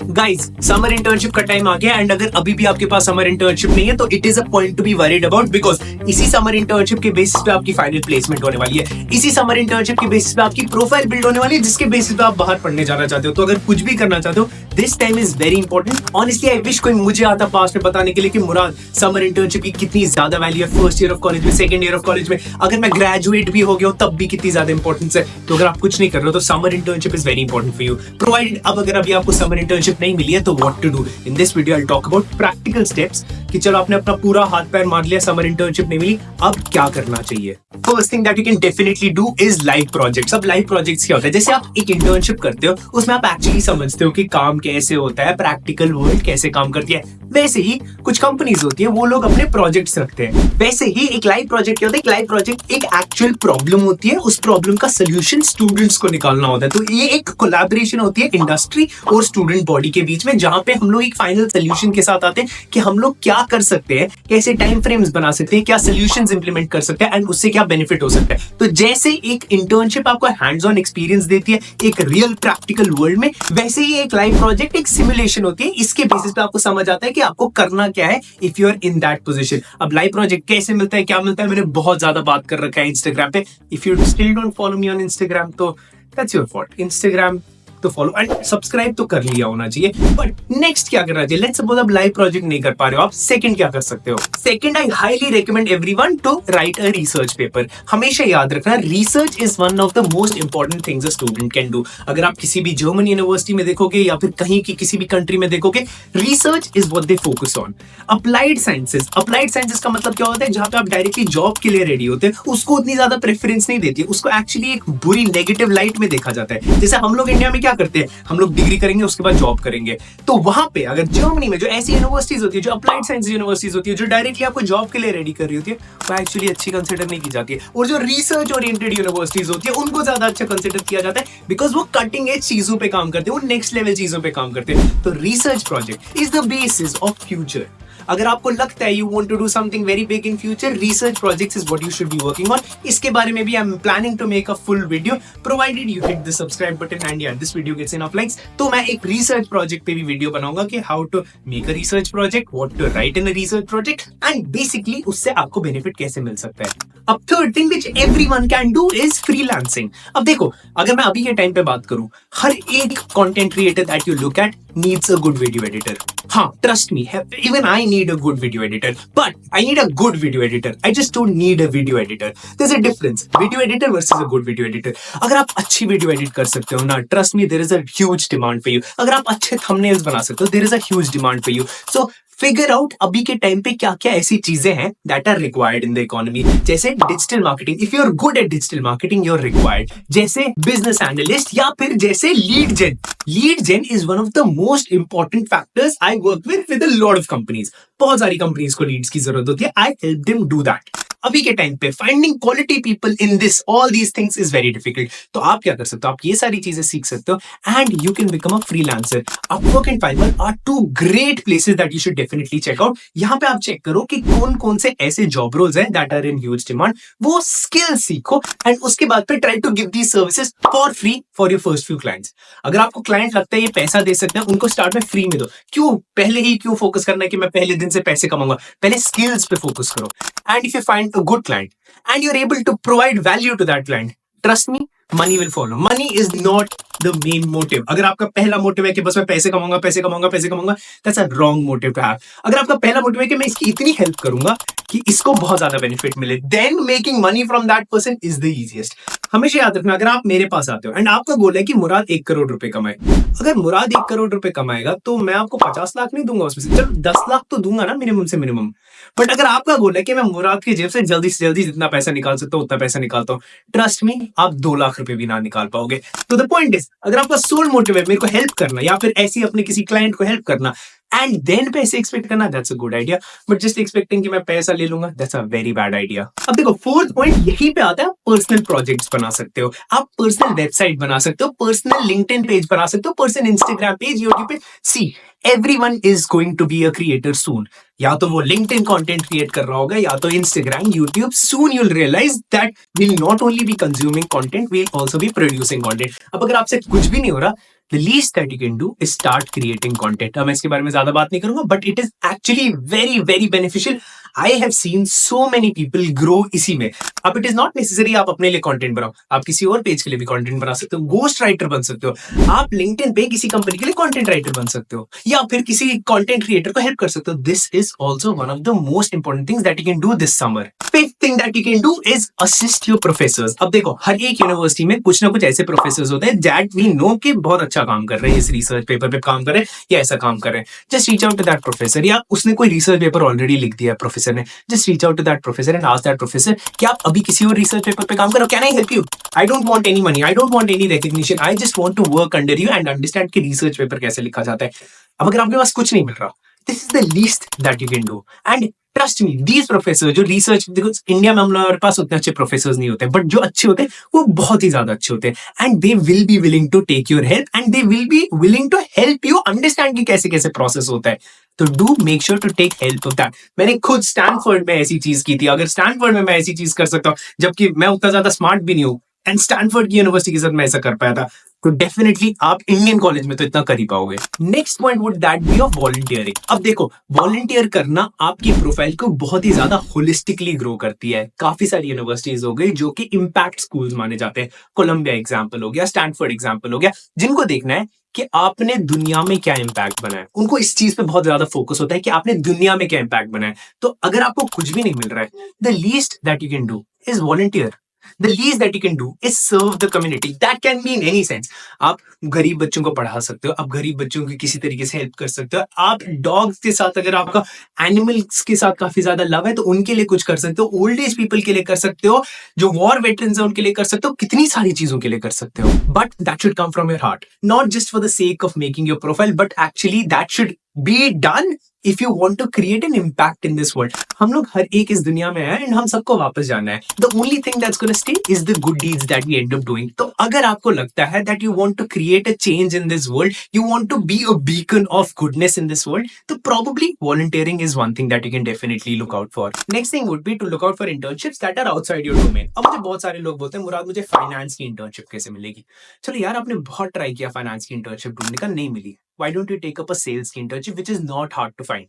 Guys, summer internship का time आ गया and अगर अभी भी आपके पास समर इंटर्नशिप नहीं है तो it is a point to be worried about, because इसी समर इंटर्नशिप के बेसिस पे आपकी फाइनल प्लेसमेंट होने वाली है। इसी समर इंटर्नशिप के बेसिस पे आपकी प्रोफाइल बिल्ड होने वाली है, जिसके बेसिस पे आप बाहर पढ़ने जाना चाहते हो। तो अगर कुछ भी करना चाहते हो, this time is very important. Honestly I wish कोई मुझे आता पास में बताने के लिए कि मुराद, समर इंटर्नशिप की कितनी ज्यादा वैल्यू है फर्स्ट ईयर ऑफ कॉलेज में, सेकंड ईयर ऑफ कॉलेज में, अगर मैं ग्रेजुएट भी हो गया तब भी कितनी ज्यादा इंपॉर्टेंस है। तो अगर आप कुछ नहीं कर रहे हो तो summer internship is very important for you. Provided अब अगर अभी आपको समर इंटर्नशिप नहीं मिली है तो what to do. In this video I will talk about practical steps कि चलो आपने अपना पूरा हाथ पैर मार लिया, समर इंटर्नशिप नहीं मिली, अब क्या करना चाहिए। First thing that you can definitely do is live projects. अब लाइव प्रोजेक्ट्स क्या होता है? जैसे आप एक इंटर्नशिप करते हो, उसमें आप एक्चुअली समझते हो कि काम कैसे होता है, प्रैक्टिकल वर्ल्ड कैसे काम करती है। वैसे ही कुछ कंपनीज होती है, वो लोग अपने प्रोजेक्ट्स रखते हैं। वैसे ही एक लाइव प्रोजेक्ट क्या होता है? एक लाइव प्रोजेक्ट एक एक्चुअल प्रॉब्लम होती है, उस प्रॉब्लम का सोल्यूशन स्टूडेंट्स को निकालना होता है। तो ये एक कोलैबोरेशन होती है इंडस्ट्री और स्टूडेंट बॉडी के बीच में, जहां पे हम लोग एक फाइनल सोल्यूशन के साथ आते हैं कि हम लोग क्या कर सकते हैं, कैसे टाइम फ्रेम्स बना सकते हैं, क्या सोल्यूशंस इंप्लीमेंट कर सकते हैं एंड उससे क्या बेनिफिट हो सकता है। तो जैसे एक इंटर्नशिप आपको हैंड्स ऑन एक्सपीरियंस देती है एक रियल प्रैक्टिकल वर्ल्ड में, वैसे ही एक लाइव प्रोजेक्ट एक सिमुलेशन होती है। इसके बेसिस पे आपको समझ आता है कि आपको करना क्या है if you are in that position. अब लाइव प्रोजेक्ट कैसे मिलता है, क्या मिलता है, मैंने बहुत ज्यादा बात कर रखा है इंस्टाग्राम पे। If you still don't follow me on Instagram तो दैट्स योर फॉल्ट। इंस्टाग्राम तो फॉलो एंड सब्सक्राइब तो कर लिया होना चाहिए। बट नेक्स्ट क्या करना चाहिए? लेट्स सपोज आप लाइव प्रोजेक्ट नहीं कर पा रहे हो, आप सेकंड क्या कर सकते हो? Second, I highly recommend everyone to write a research paper. हमेशा याद रखना, research is one of the most important things a student can do. अगर आप किसी भी जर्मन यूनिवर्सिटी में देखोगे या फिर कहीं की किसी भी कंट्री में देखोगे, research is what they focus on. Applied sciences का मतलब क्या होता है? जहां पे आप डायरेक्टली जॉब के लिए रेडी होते हैं, उसको उतनी ज्यादा प्रेफरेंस नहीं देती है, उसको एक्चुअली एक बुरी नेगेटिव लाइट में देखा जाता है। जैसे हम लोग इंडिया में क्या करते हैं, हम लोग डिग्री करेंगे उसके बाद जॉब करेंगे। तो वहां पे अगर जर्मनी में जो ऐसी यूनिवर्सिटीज होती है, जो अप्लाइड साइंस यूनिवर्सिटीज होती है, जो डायरेक्टली आपको जॉब के लिए रेडी कर रही होती है, वो एक्चुअली अच्छी कंसिडर नहीं की जाती है। और जो रिसर्च ओरिएंटेड यूनिवर्सिटीज होती है, उनको ज्यादा अच्छा कंसिडर किया जाता है, बिकॉज वो कटिंग एज चीजों पे काम करते हैं, वो नेक्स्ट लेवल चीजों पे काम करते हैं। तो research project is the basis of future. अगर आपको लगता है you want to do something very big in future, research projects is what you should be working on. इसके बारे में भी I am planning to make a full video, provided you hit the subscribe button and यार this video gets enough likes. तो मैं एक research project पे भी वीडियो बनाऊंगा कि how to make a research project, what to write in a research project and basically उससे आपको बेनिफिट कैसे मिल सकता है। अब third thing which everyone can do is freelancing. अब देखो, अगर मैं अभी के टाइम पे बात करूं, हर एक content creator that you look at needs a good video editor. हाँ, trust me, even I need a good video editor, but I need a good video editor. I just don't need a video editor. There's a difference. Video editor versus a good video editor. अगर आप अच्छी video edit कर सकते हो ना, trust me, there is a huge demand for you. अगर आप अच्छे thumbnails बना सकते हो, there is a huge demand for you. So figure out अभी के टाइम पे क्या क्या ऐसी चीजें हैं that are required in the economy. जैसे digital marketing, if you are good at digital marketing you are required. जैसे बिजनेस एनालिस्ट या फिर जैसे lead gen. Lead gen is one of the most important factors I work with a lot of companies. बहुत सारी companies को leads की जरूरत होती है, I help them do that. अभी के टाइम पे finding quality people in this all these things is very difficult. तो आप क्या कर सकते हो? आप ये सारी चीजें सीख सकते हो and you can become a freelancer. Upwork and Fiverr are two great places that you should definitely check out. यहाँ पे आप चेक करो कि कौन कौन से ऐसे जॉब रोल्स हैं that are in huge demand, वो स्किल सीखो एंड उसके बाद पे try to give these services for free for your first few clients. अगर आपको क्लाइंट लगता है ये पैसा दे सकते हैं, उनको स्टार्ट में फ्री में दो। क्यों पहले ही क्यों फोकस करना है कि मैं पहले दिन से पैसे कमाऊंगा? पहले स्किल्स पे फोकस करो। And if you find a good client and you're able to provide value to that client, trust me, money will follow. Money is not the main motive. अगर आपका पहला मोटिव है कि बस मैं पैसे कमाऊंगा, that's a wrong motive to have. अगर आपका पहला मोटिव है कि मैं इसकी इतनी हेल्प करूंगा कि इसको बहुत ज्यादा बेनिफिट मिले, then making money from that person is the easiest. हमेशा याद रखना, अगर आप मेरे पास आते हो एंड आपका गोल है कि मुराद 1 करोड़ रुपए कमाए, अगर मुराद 1 करोड़ रुपए कमाएगा तो मैं आपको 50 लाख नहीं दूंगा उसमें से, चलो 10 लाख तो दूंगा ना मिनिमम से मिनिमम। बट अगर आपका गोल है कि मैं मुराद की जेब से जल्दी जितना पैसा निकाल सकता हूँ उतना पैसा निकालता हूँ, ट्रस्ट मी, आप 2 लाख रुपए भी ना निकाल पाओगे। तो द पॉइंट इज, अगर आपका सोल मोटिव है मेरे को हेल्प करना या फिर ऐसी अपने किसी क्लाइंट को हेल्प करना एंड देन पैसे एक्सपेक्ट करना, that's a good idea. But just expecting कि मैं पैसा ले लूंगा, that's a very bad idea. अब देखो, फोर्थ पॉइंट यहीं पे आता है, पर्सनल प्रोजेक्ट्स बना सकते हो आप, पर्सनल वेबसाइट बना सकते हो, पर्सनल लिंक्डइन पेज बना सकते हो, personal Instagram page, YouTube page. See, everyone is going to be a creator soon. या तो वो लिंक्डइन कंटेंट क्रिएट कर रहा होगा या तो Instagram, YouTube. Soon you will realise that will not only be consuming content, we will also be producing content. अब अगर आपसे कुछ भी नहीं हो रहा, the least that you can do is start creating content. अब मैं इसके बारे में ज्यादा बात नहीं करूंगा, but it is actually very very beneficial. I have seen so many people grow इसी में। अब इट इज नॉट नेसेसरी आप अपने लिए कंटेंट बनाओ, आप किसी और पेज के लिए भी कंटेंट बना सकते हो, गोस्ट राइटर बन सकते हो, आप लिंक्डइन पे किसी कंपनी के लिए कंटेंट राइटर बन सकते हो, या फिर किसी कंटेंट क्रिएटर को हेल्प कर सकते हो। This is also one of the most important things that you can do this summer. Fifth thing that you can do is assist your professors. अब देखो, हर एक यूनिवर्सिटी में कुछ ना कुछ ऐसे प्रोफेसर्स होते हैं दैट वी नो कि बहुत अच्छा काम कर रहे हैं, इस रिसर्च पेपर पे काम कर रहे हैं या ऐसा काम कर रहे हैं। Just reach out to that professor, या उसने कोई रिसर्च पेपर ऑलरेडी लिख दिया है प्रोफेसर ने, just reach out to that professor and ask that professor कि आप अभी किसी और रिसर्च पेपर पे काम करो, can I help you? I don't want any money, I don't want any recognition, I just want to work under you and understand कि research paper कैसे लिखा जाता है। अब अगर आपके पास कुछ नहीं मिल रहा, this is the least that you can do. And trust me, these professor जो रिसर्च, देखो इंडिया में हमारे पास उतने अच्छे प्रोफेसर्स नहीं होते, बट जो अच्छे होते हैं वो बहुत ही ज्यादा अच्छे होते हैं। And they will be willing to take your help and they will be willing to help you understand कि कैसे कैसे प्रोसेस होता है। तो do make sure to take help of that. मैंने खुद स्टैनफोर्ड में ऐसी चीज की थी। अगर स्टैनफोर्ड में मैं ऐसी चीज कर सकता हूँ, जबकि मैं उतना ज्यादा स्मार्ट भी नहीं हूँ, एंड स्टैनफोर्ड की यूनिवर्सिटी के साथ मैं ऐसा कर पाया था, तो डेफिनेटली आप इंडियन कॉलेज में तो इतना कर ही पाओगे। Next point would that be of volunteering. अब देखो, वॉलंटियर करना आपकी प्रोफाइल को बहुत ही ज्यादा होलिस्टिकली ग्रो करती है। काफी सारी यूनिवर्सिटीज हो गई जो कि इम्पैक्ट स्कूल्स माने जाते हैं। कोलंबिया एग्जाम्पल हो गया, स्टैनफोर्ड एग्जाम्पल हो गया, जिनको देखना है कि आपने दुनिया में क्या इम्पैक्ट बनाया। उनको इस चीज पे बहुत ज्यादा फोकस होता है कि आपने दुनिया में क्या इम्पैक्ट बनाया। तो अगर आपको कुछ भी नहीं मिल रहा है, the least that you can do is volunteer. The least that you can do is serve the community. That can be in any sense. आप गरीब बच्चों को पढ़ा सकते हो, आप गरीब बच्चों की किसी तरीके से हेल्प कर सकते हो, आप डॉग्स के साथ, अगर आपका एनिमल्स के साथ काफी ज्यादा लव है तो उनके लिए कुछ कर सकते हो, ओल्ड एज पीपल के लिए कर सकते हो, जो वॉर वेटरन्स है उनके लिए कर सकते हो, कितनी सारी चीजों के लिए कर सकते हो। But that should come from your heart, not just for the sake of making your profile, but actually that should be done if you want to create an impact in this world. हम लोग हर एक इस दुनिया में है and हम सबको वापस जाना है। The only thing that's gonna stay is the good deeds that we end up doing. तो अगर आपको लगता है that you want to create a change in this world, you want to be a beacon of goodness in this world, तो probably volunteering is one thing that you can definitely look out for. Next thing would be to look out for internships that are outside your domain. अब मुझे बहुत सारे लोग बोलते हैं, मुराद मुझे finance की इंटर्नशिप कैसे मिलेगी? चलो यार, आपने बहुत ट्राई किया फाइनेंस की इंटर्नशिप ढूंढने का, नहीं मिली। Why don't you take up a sales की internship which is not hard to find?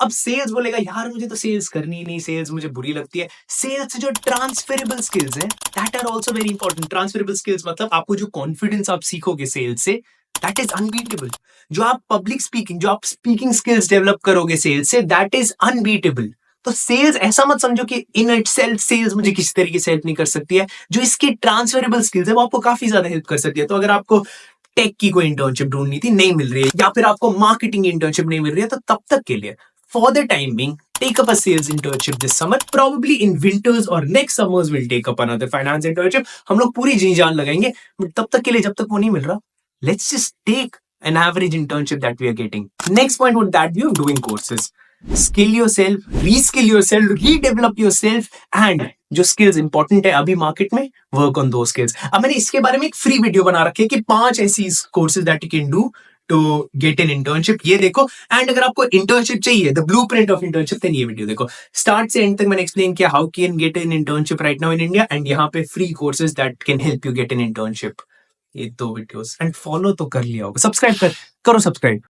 अब सेल्स बोलेगा यार मुझे तो सेल्स करनी ही नहीं, सेल्स मुझे बुरी लगती है। सेल्स से जो ट्रांसफरेबल स्किल्स हैं that are also very important. Transferable skills मतलब आपको जो कॉन्फिडेंस आप सीखोगे सेल्स से, दैट इज अनबीटेबल। जो आप पब्लिक स्पीकिंग, जो आप स्पीकिंग स्किल्स डेवलप करोगे सेल्स से, दैट इज अनबीटेबल। तो सेल्स ऐसा मत समझो कि इन इटसेल्फ सेल्स मुझे किसी तरीके से हेल्प नहीं कर सकती है। जो इसकी ट्रांसफरेबल स्किल्स है वो आपको काफी ज्यादा हेल्प कर सकती है। तो अगर आपको टेक की कोई इंटर्नशिप ढूंढनी थी, नहीं मिल रही है, या फिर आपको मार्केटिंग इंटर्नशिप नहीं मिल रही है, तो तब तक के लिए for the time being, take up a sales internship this summer. Probably in winters or next summers we'll take up another finance internship. हम लोग पूरी जी जान लगाएंगे, but तब तक के लिए, जब तक वो नहीं मिल रहा, let's just take an average internship that we are getting. Next point would that be of doing courses. Skill yourself, reskill yourself, redevelop yourself, and जो स्किल्स इंपॉर्टेंट है अभी मार्केट में, वर्क ऑन दो स्किल्स। अब मैंने इसके बारे में एक फ्री वीडियो बना रखी है कि 5 ऐसी courses that you can do to get an internship, ये देखो। एंड अगर आपको इंटर्नशिप चाहिए, the blueprint of internship, then ये वीडियो देखो। स्टार्ट से एंड तक मैंने एक्सप्लेन किया how can get an internship right now in India, and यहाँ पे free courses that can help you get an internship. ये 2 वीडियोस, एंड फॉलो तो कर लिया होगा, सब्सक्राइब करो सब्सक्राइब।